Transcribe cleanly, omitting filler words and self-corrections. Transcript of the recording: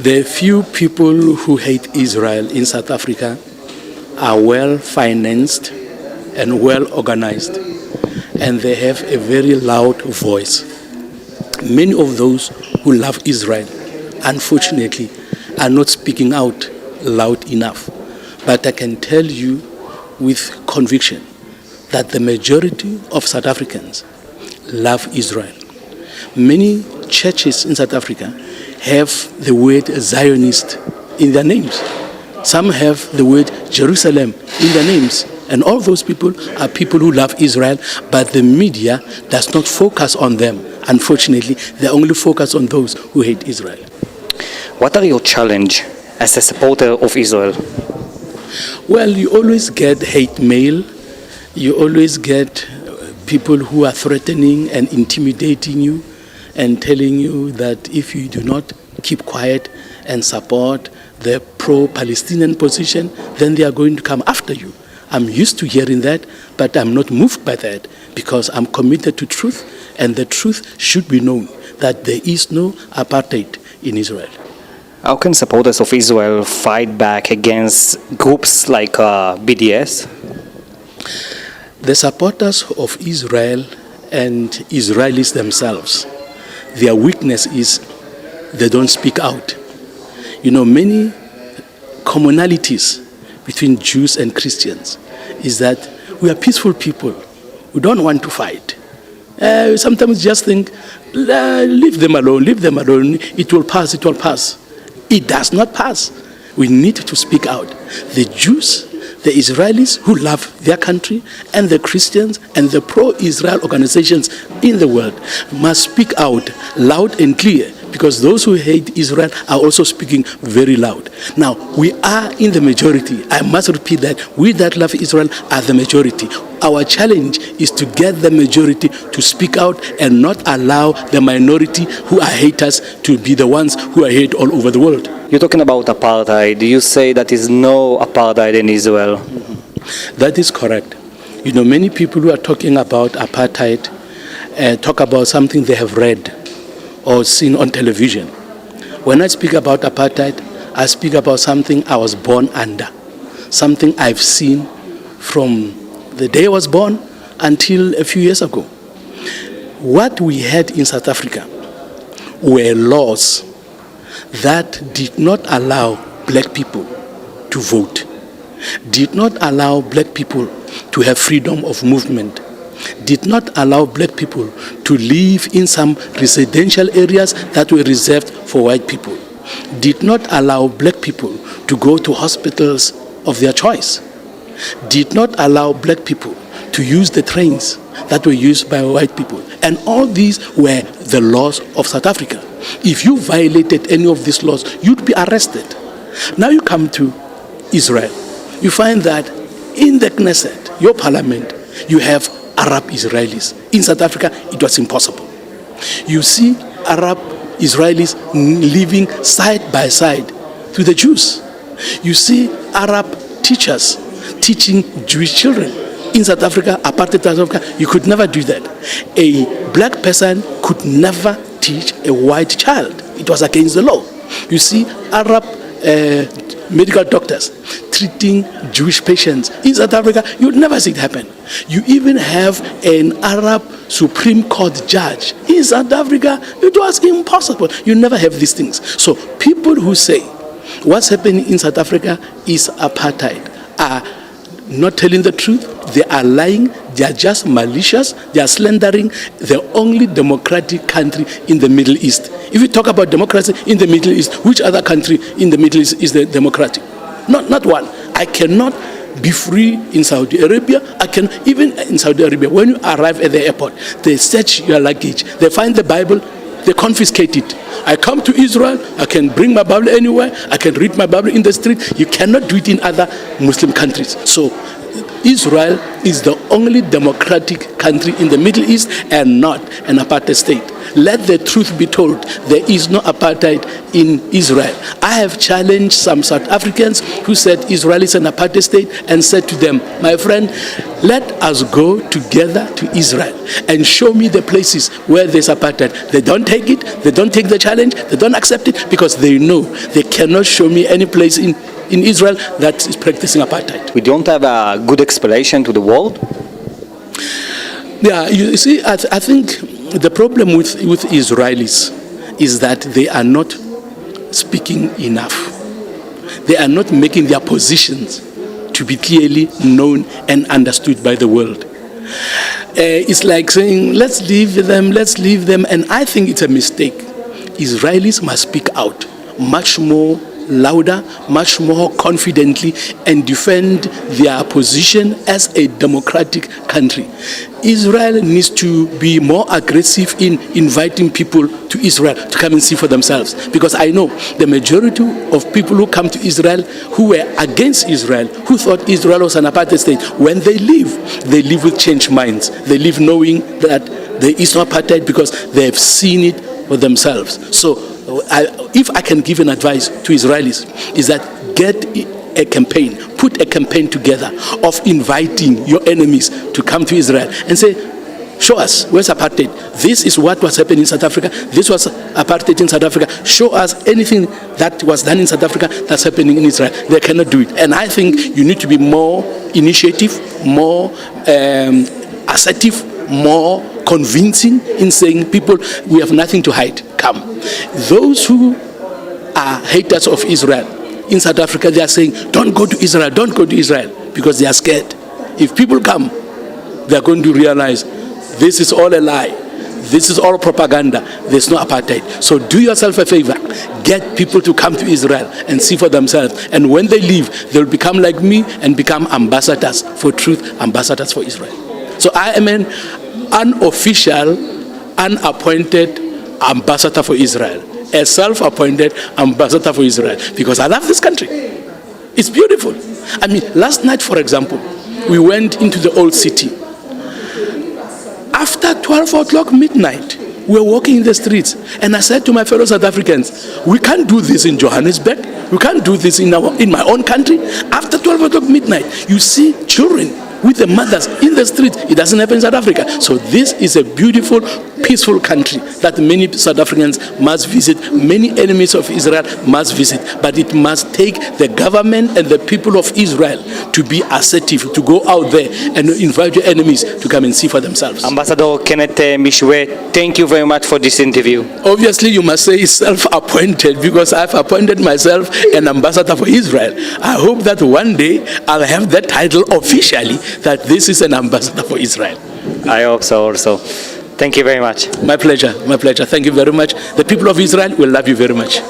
The few people who hate Israel in South Africa are well financed and well organized, and they have a very loud voice. Many of those who love Israel, unfortunately, are not speaking out loud enough. But I can tell you with conviction that the majority of South Africans love Israel. Many churches in South Africa have the word Zionist in their names. Some have the word Jerusalem in their names. And all those people are people who love Israel, but the media does not focus on them. Unfortunately, they only focus on those who hate Israel. What are your challenges as a supporter of Israel? Well, you always get hate mail. You always get people who are threatening and intimidating you and telling you that if you do not keep quiet and support the pro-Palestinian position, then they are going to come after you. I'm used to hearing that, but I'm not moved by that because I'm committed to truth, and the truth should be known that there is no apartheid in Israel. How can supporters of Israel fight back against groups like BDS? The supporters of Israel and Israelis themselves, their weakness is they don't speak out. You know, many commonalities between Jews and Christians is that we are peaceful people. We don't want to fight. Sometimes just think, leave them alone, it will pass, it will pass. It does not pass. We need to speak out. The Jews, the Israelis who love their country, and the Christians and the pro-Israel organizations in the world must speak out loud and clear, because those who hate Israel are also speaking very loud. Now, we are in the majority. I must repeat that. We that love Israel are the majority. Our challenge is to get the majority to speak out and not allow the minority who are haters to be the ones who are hate all over the world. You're talking about apartheid. You say that is no apartheid in Israel. That is correct. You know, many people who are talking about apartheid talk about something they have read or seen on television. When I speak about apartheid, I speak about something I was born under, something I've seen from the day I was born until a few years ago. What we had in South Africa were laws that did not allow black people to vote, did not allow black people to have freedom of movement, did not allow black people to live in some residential areas that were reserved for white people, did not allow black people to go to hospitals of their choice, did not allow black people to use the trains that were used by white people. And all these were the laws of South Africa. If you violated any of these laws, you'd be arrested. Now you come to Israel. You find that in the Knesset, your parliament, you have Arab Israelis. In South Africa, it was impossible. You see Arab Israelis living side by side to the Jews. You see Arab teachers teaching Jewish children. In South Africa, apartheid South Africa, you could never do that. A black person could never teach a white child. It was against the law. You see Arab medical doctors treating Jewish patients. In South Africa, you would never see it happen. You even have an Arab Supreme Court judge. In South Africa, it was impossible. You never have these things. So people who say what's happening in South Africa is apartheid are not telling the truth. They are lying. They are just malicious. They are slandering the only democratic country in the Middle East. If you talk about democracy in the Middle East, which other country in the Middle East is the democratic? Not one. I cannot be free in Saudi Arabia. I can, even in Saudi Arabia, when you arrive at the airport, they search your luggage. They find the Bible, they confiscate it. I come to Israel, I can bring my Bible anywhere, I can read my Bible in the street. You cannot do it in other Muslim countries. So Israel is the only democratic country in the Middle East and not an apartheid state. Let the truth be told. There is no apartheid in Israel. I have challenged some South Africans who said Israel is an apartheid state and said to them, my friend, let us go together to Israel and show me the places where there's apartheid. They don't take it, they don't take the challenge, they don't accept it because they know they cannot show me any place in Israel that is practicing apartheid. We don't have a good explanation to the world? Yeah, you see, I think the problem with Israelis is that they are not speaking enough. They are not making their positions to be clearly known and understood by the world. It's like saying, let's leave them, and I think it's a mistake. Israelis must speak out much more louder, much more confidently, and defend their position as a democratic country. Israel needs to be more aggressive in inviting people to Israel to come and see for themselves. Because I know the majority of people who come to Israel, who were against Israel, who thought Israel was an apartheid state, when they live with changed minds. They live knowing that there is no apartheid because they have seen it for themselves. So if I can give an advice to Israelis, is that get a campaign, put a campaign together of inviting your enemies to come to Israel and say, show us where's apartheid. This is what was happening in South Africa. This was apartheid in South Africa. Show us anything that was done in South Africa that's happening in Israel. They cannot do it. And I think you need to be more initiative, more assertive, more convincing in saying, people, we have nothing to hide. Come. Those who are haters of Israel in South Africa, they are saying, don't go to Israel, don't go to Israel, because they are scared. If people come, they are going to realize this is all a lie. This is all propaganda. There's no apartheid. So do yourself a favor. Get people to come to Israel and see for themselves. And when they leave, they'll become like me and become ambassadors for truth, ambassadors for Israel. So I am an unofficial, unappointed ambassador for Israel, a self-appointed ambassador for Israel, because I love this country. It's beautiful. I mean, last night, for example, we went into the old city. After 12 o'clock midnight, we were walking in the streets, and I said to my fellow South Africans, we can't do this in Johannesburg. We can't do this in my own country. After 12 o'clock midnight, you see children with the mothers in the streets. It doesn't happen in South Africa. So this is a beautiful, peaceful country that many South Africans must visit, many enemies of Israel must visit. But it must take the government and the people of Israel to be assertive, to go out there and invite your enemies to come and see for themselves. Ambassador Kenneth Meshoe, thank you very much for this interview. Obviously, you must say self-appointed, because I've appointed myself an ambassador for Israel. I hope that one day I'll have that title officially, that this is an ambassador for Israel. I hope so also. Thank you very much. My pleasure, my pleasure. Thank you very much. The people of Israel will love you very much.